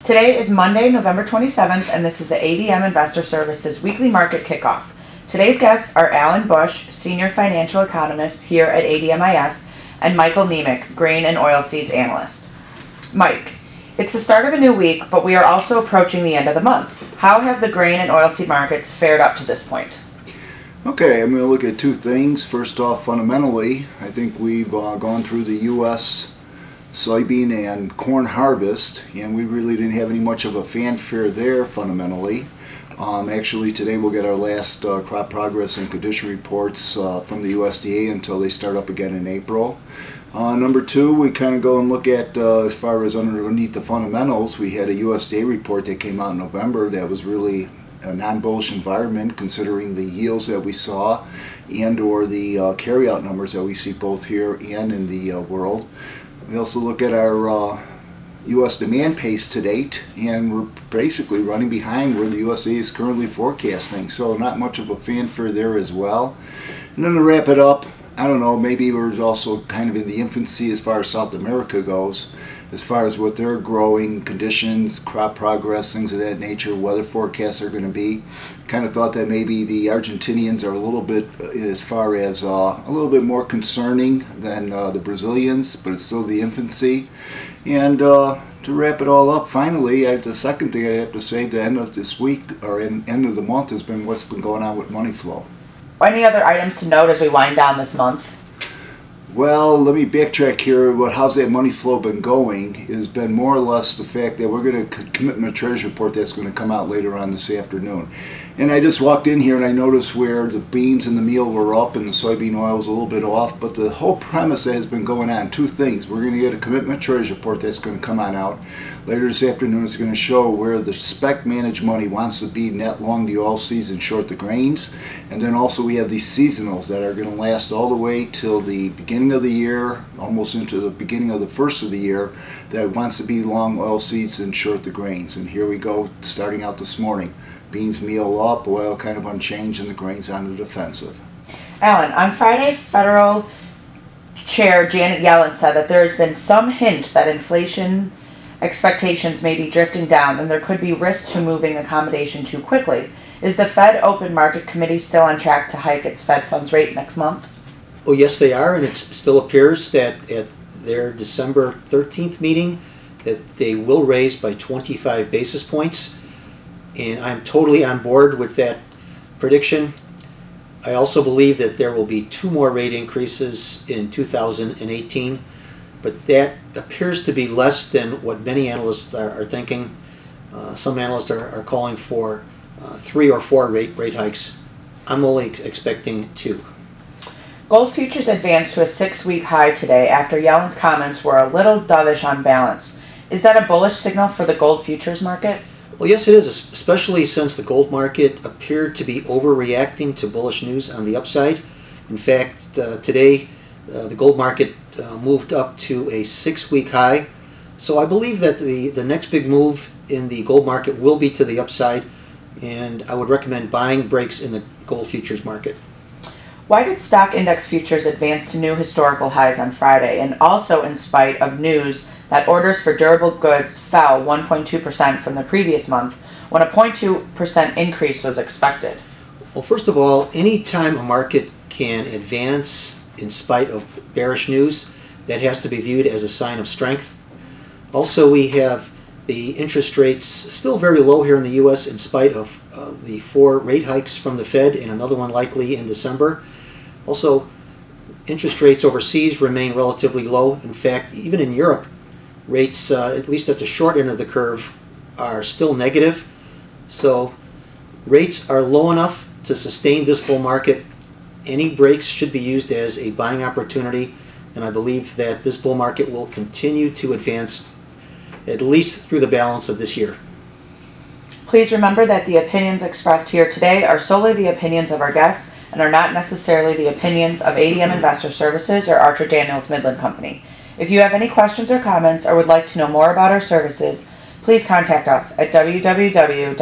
Today is Monday, November 27th, and this is the ADM Investor Services Weekly Market Kickoff. Today's guests are Alan Bush, Senior Financial Economist here at ADMIS, and Michael Nemec, Grain and Oilseeds Analyst. Mike, it's the start of a new week, but we are also approaching the end of the month. How have the grain and oilseed markets fared up to this point? Okay, I'm going to look at two things. First off, fundamentally, I think we've gone through the U.S. soybean and corn harvest, and we really didn't have any much of a fanfare there fundamentally. Actually, today we'll get our last crop progress and condition reports from the USDA until they start up again in April. Number two, we kind of go and look at as far as underneath the fundamentals. We had a USDA report that came out in November that was really a non-bullish environment considering the yields that we saw and or the carryout numbers that we see both here and in the world. We also look at our U.S. demand pace to date, and we're basically running behind where the USDA is currently forecasting, so not much of a fanfare there as well. And then to wrap it up, I don't know, maybe we're also kind of in the infancy as far as South America goes, as far as what their growing conditions, crop progress, things of that nature, weather forecasts are going to be. Kind of thought that maybe the Argentinians are a little bit, as far as a little bit more concerning than the Brazilians, but it's still the infancy. And to wrap it all up, finally, the second thing I have to say, the end of this week or end of the month has been what's been going on with money flow. Any other items to note as we wind down this month? Well, let me backtrack here. How's that money flow been going? Has been more or less the fact that we're going to commitment treasury report that's going to come out later on this afternoon. And I just walked in here and I noticed where the beans and the meal were up and the soybean oil was a little bit off. But the whole premise that has been going on, two things. We're going to get a commitment treasury report that's going to come on out later this afternoon. It's going to show where the spec managed money wants to be net long the oilseeds and short the grains. And then also we have these seasonals that are going to last all the way till the beginning of the year, almost into the beginning of the first of the year, that wants to be long oilseeds and short the grains. And here we go, starting out this morning. Beans, meal up, oil kind of unchanged, and the grains on the defensive. Alan, on Friday, Federal Chair Janet Yellen said that there has been some hint that inflation expectations may be drifting down and there could be risk to moving accommodation too quickly. Is the Fed Open Market Committee still on track to hike its Fed funds rate next month? Oh, yes, they are, and it still appears that at their December 13th meeting that they will raise by 25 basis points. And I'm totally on board with that prediction. I also believe that there will be 2 more rate increases in 2018, but that appears to be less than what many analysts are thinking. Some analysts are calling for 3 or 4 rate hikes. I'm only expecting 2. Gold futures advanced to a 6-week high today after Yellen's comments were a little dovish on balance. Is that a bullish signal for the gold futures market? Well, yes, it is, especially since the gold market appeared to be overreacting to bullish news on the upside. In fact, today the gold market moved up to a 6-week high. So I believe that the next big move in the gold market will be to the upside, and I would recommend buying breaks in the gold futures market. Why did stock index futures advance to new historical highs on Friday, and also in spite of news that orders for durable goods fell 1.2% from the previous month, when a 0.2% increase was expected? Well, first of all, any time a market can advance in spite of bearish news, that has to be viewed as a sign of strength. Also, we have the interest rates still very low here in the U.S. in spite of the 4 rate hikes from the Fed and another one likely in December. Also, interest rates overseas remain relatively low. In fact, even in Europe, rates, at least at the short end of the curve, are still negative. So rates are low enough to sustain this bull market. Any breaks should be used as a buying opportunity, and I believe that this bull market will continue to advance at least through the balance of this year. Please remember that the opinions expressed here today are solely the opinions of our guests and are not necessarily the opinions of ADM Investor Services or Archer Daniels Midland Company. If you have any questions or comments or would like to know more about our services, please contact us at www.admis.com.